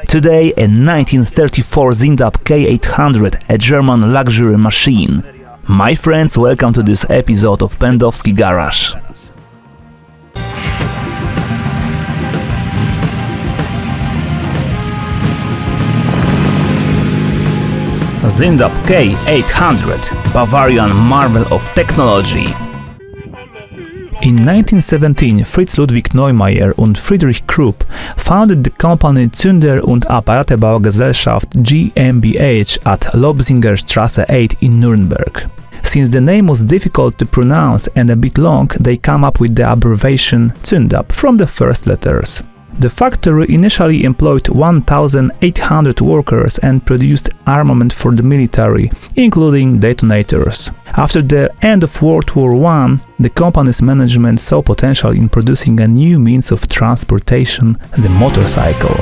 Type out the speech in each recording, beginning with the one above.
Today, a 1934 Zundapp K800, a German luxury machine. My friends, welcome to this episode of Pendowski Garage. Zundapp K800, Bavarian marvel of technology. In 1917, Fritz Ludwig Neumeier und Friedrich Krupp founded the company Zünder- und Apparatebaugesellschaft GmbH at Lobsingerstraße 8 in Nuremberg. Since the name was difficult to pronounce and a bit long, they come up with the abbreviation Zundapp from the first letters. The factory initially employed 1,800 workers and produced armament for the military, including detonators. After the end of World War I, the company's management saw potential in producing a new means of transportation, the motorcycle.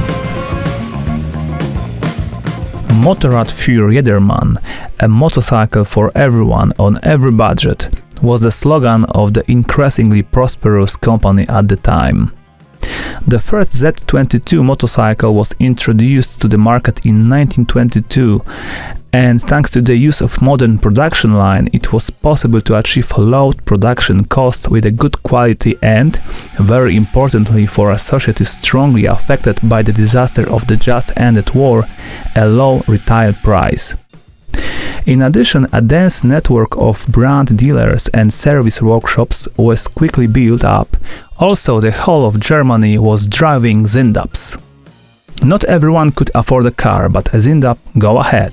Motorrad für jedermann, a motorcycle for everyone on every budget, was the slogan of the increasingly prosperous company at the time. The first Z22 motorcycle was introduced to the market in 1922, and thanks to the use of modern production line, it was possible to achieve low production cost with a good quality and, very importantly for a society strongly affected by the disaster of the just ended war, a low retail price. In addition, a dense network of brand dealers and service workshops was quickly built up. Also, the whole of Germany was driving Zundapps. Not everyone could afford a car, but a Zundapp, go ahead.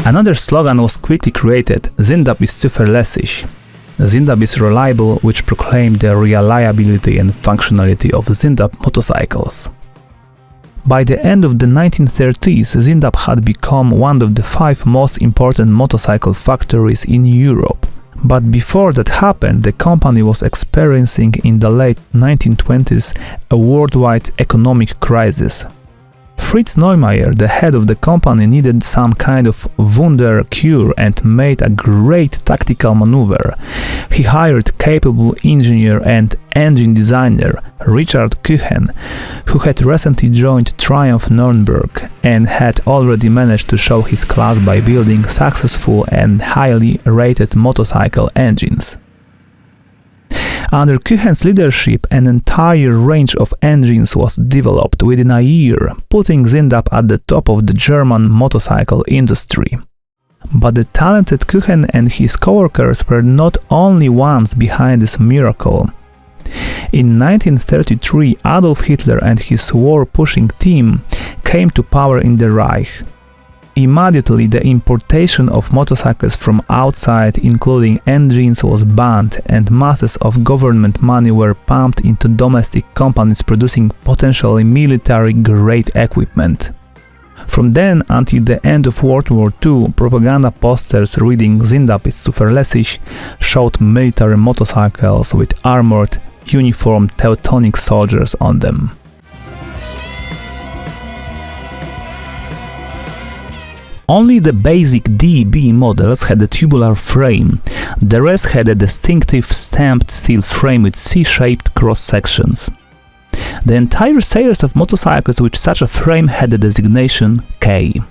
Another slogan was quickly created: Zundapp ist zuverlässig. Zundapp is reliable, which proclaimed the reliability and functionality of Zundapp motorcycles. By the end of the 1930s, Zundapp had become one of the 5 most important motorcycle factories in Europe. But before that happened, the company was experiencing in the late 1920s a worldwide economic crisis. Fritz Neumeier, the head of the company, needed some kind of wonder cure and made a great tactical maneuver. He hired capable engineer and engine designer Richard Kuchen, who had recently joined Triumph Nuremberg and had already managed to show his class by building successful and highly rated motorcycle engines. Under Kuchen's leadership, an entire range of engines was developed within a year, putting Zundapp at the top of the German motorcycle industry. But the talented Kuchen and his co-workers were not only ones behind this miracle. In 1933, Adolf Hitler and his war-pushing team came to power in the Reich. Immediately, the importation of motorcycles from outside, including engines, was banned, and masses of government money were pumped into domestic companies producing potentially military-grade equipment. From then until the end of World War II, propaganda posters reading Zundapp ist zuverlässig showed military motorcycles with armored, uniformed Teutonic soldiers on them. Only the basic DB models had a tubular frame, the rest had a distinctive stamped steel frame with C-shaped cross-sections. The entire series of motorcycles with such a frame had the designation K.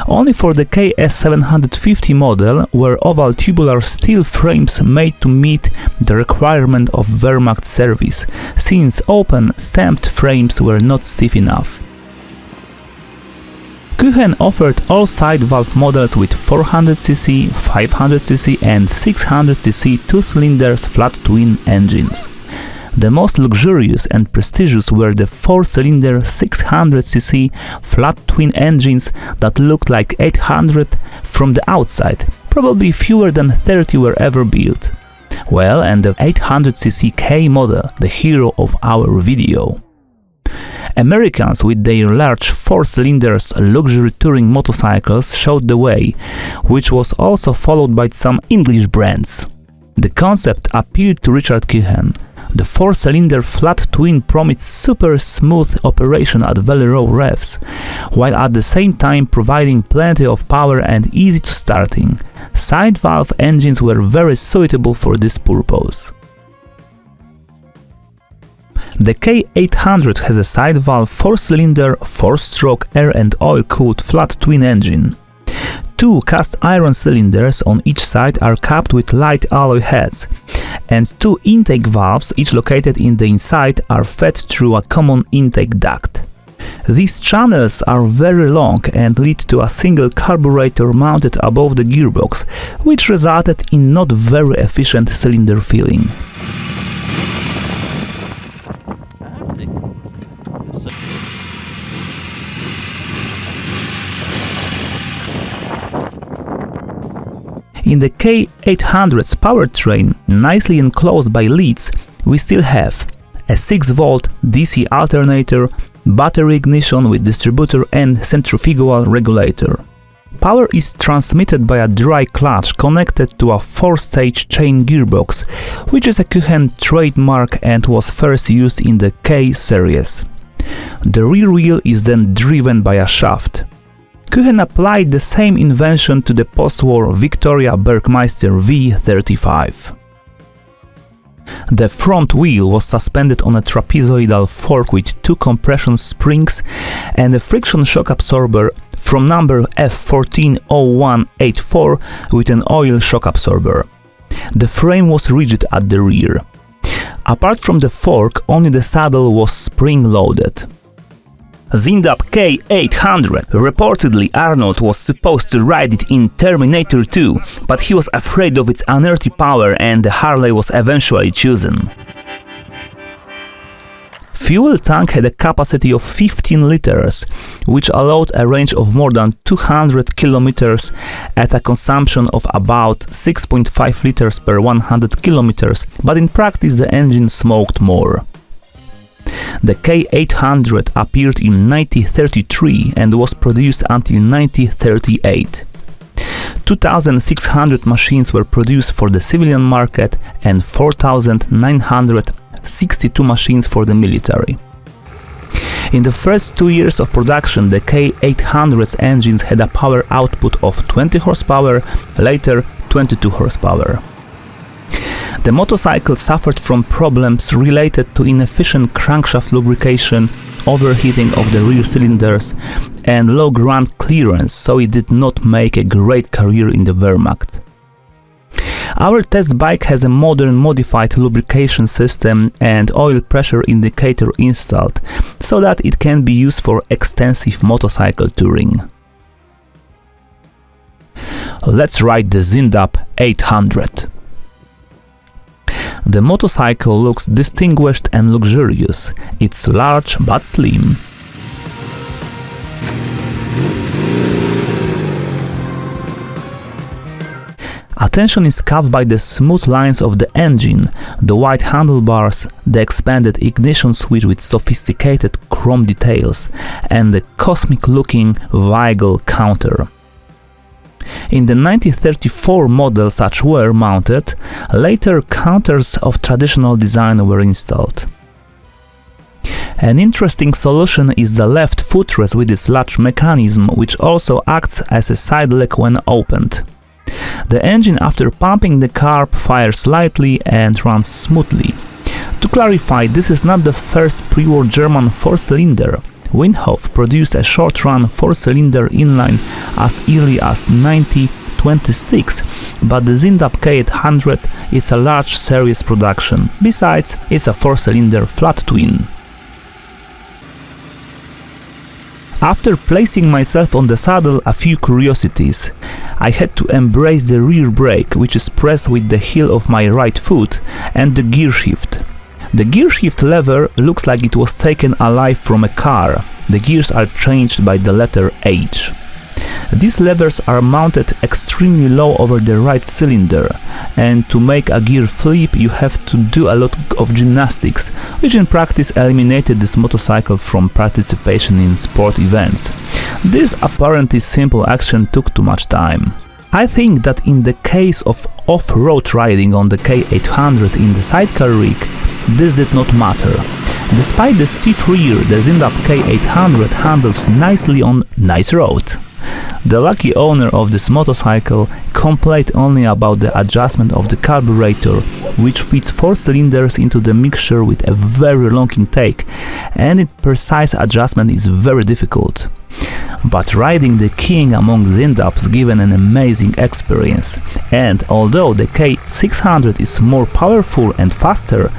Only for the KS750 model were oval tubular steel frames made to meet the requirement of Wehrmacht service, since open stamped frames were not stiff enough. Kuchen offered all side valve models with 400cc, 500cc and 600cc 2-cylinders flat twin engines. The most luxurious and prestigious were the 4-cylinder 600cc flat twin engines that looked like 800 from the outside. Probably fewer than 30 were ever built. Well, and the 800cc K model, the hero of our video. Americans with their large 4-cylinders luxury touring motorcycles showed the way, which was also followed by some English brands. The concept appealed to Richard Kuchen. The 4-cylinder flat twin promised super smooth operation at very low revs, while at the same time providing plenty of power and easy to starting. Side valve engines were very suitable for this purpose. The K800 has a side valve 4-cylinder, 4-stroke air and oil-cooled flat twin engine. 2 cast iron cylinders on each side are capped with light alloy heads, and 2 intake valves, each located in the inside, are fed through a common intake duct. These channels are very long and lead to a single carburetor mounted above the gearbox, which resulted in not very efficient cylinder filling. In the K800's powertrain, nicely enclosed by leads, we still have a 6-volt DC alternator, battery ignition with distributor and centrifugal regulator. Power is transmitted by a dry clutch connected to a 4-stage chain gearbox, which is a Cardan trademark and was first used in the K series. The rear wheel is then driven by a shaft. Cardan applied the same invention to the post-war Victoria Bergmeister V35. The front wheel was suspended on a trapezoidal fork with 2 compression springs and a friction shock absorber from number F140184 with an oil shock absorber. The frame was rigid at the rear. Apart from the fork, only the saddle was spring-loaded. Zundapp K800. Reportedly, Arnold was supposed to ride it in Terminator 2, but he was afraid of its unearthly power and the Harley was eventually chosen. Fuel tank had a capacity of 15 liters, which allowed a range of more than 200 kilometers at a consumption of about 6.5 liters per 100 kilometers, but in practice the engine smoked more. The K800 appeared in 1933 and was produced until 1938. 2,600 machines were produced for the civilian market and 4,962 machines for the military. In the first 2 years of production, the K800's engines had a power output of 20 horsepower, later 22 horsepower. The motorcycle suffered from problems related to inefficient crankshaft lubrication, overheating of the rear cylinders, and low ground clearance, so it did not make a great career in the Wehrmacht. Our test bike has a modern modified lubrication system and oil pressure indicator installed, so that it can be used for extensive motorcycle touring. Let's ride the Zundapp 800. The motorcycle looks distinguished and luxurious. It's large but slim. Attention is caught by the smooth lines of the engine, the wide handlebars, the expanded ignition switch with sophisticated chrome details, and the cosmic-looking Weigel counter. In the 1934 model such were mounted, later counters of traditional design were installed. An interesting solution is the left footrest with its latch mechanism, which also acts as a side leg when opened. The engine, after pumping the carb, fires lightly and runs smoothly. To clarify, this is not the first pre-war German 4-cylinder. Windhoff produced a short-run 4-cylinder inline as early as 1926, but the Zundapp K800 is a large series production. Besides, it's a 4-cylinder flat twin. After placing myself on the saddle, a few curiosities. I had to embrace the rear brake, which is pressed with the heel of my right foot, and the gear shift. The gear shift lever looks like it was taken alive from a car. The gears are changed by the letter H. These levers are mounted extremely low over the right cylinder, and to make a gear flip you have to do a lot of gymnastics, which in practice eliminated this motorcycle from participation in sport events. This apparently simple action took too much time. I think that in the case of off-road riding on the K800 in the sidecar rig, this did not matter. Despite the stiff rear, the Zundapp K800 handles nicely on nice road. The lucky owner of this motorcycle complained only about the adjustment of the carburetor, which fits 4 cylinders into the mixture with a very long intake, and its precise adjustment is very difficult. But riding the king among Zundapps given an amazing experience, and although the K600 is more powerful and faster,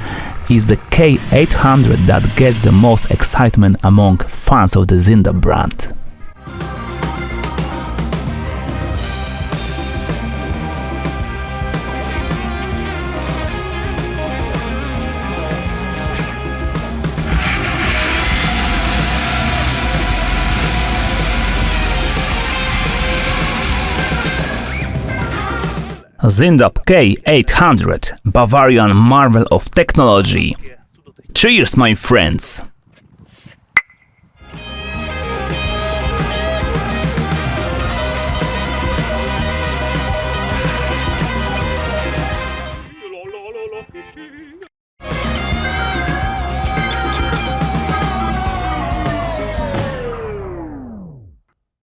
it's the K800 that gets the most excitement among fans of the Zundapp brand. Zundapp K800, Bavarian marvel of technology. Cheers, my friends!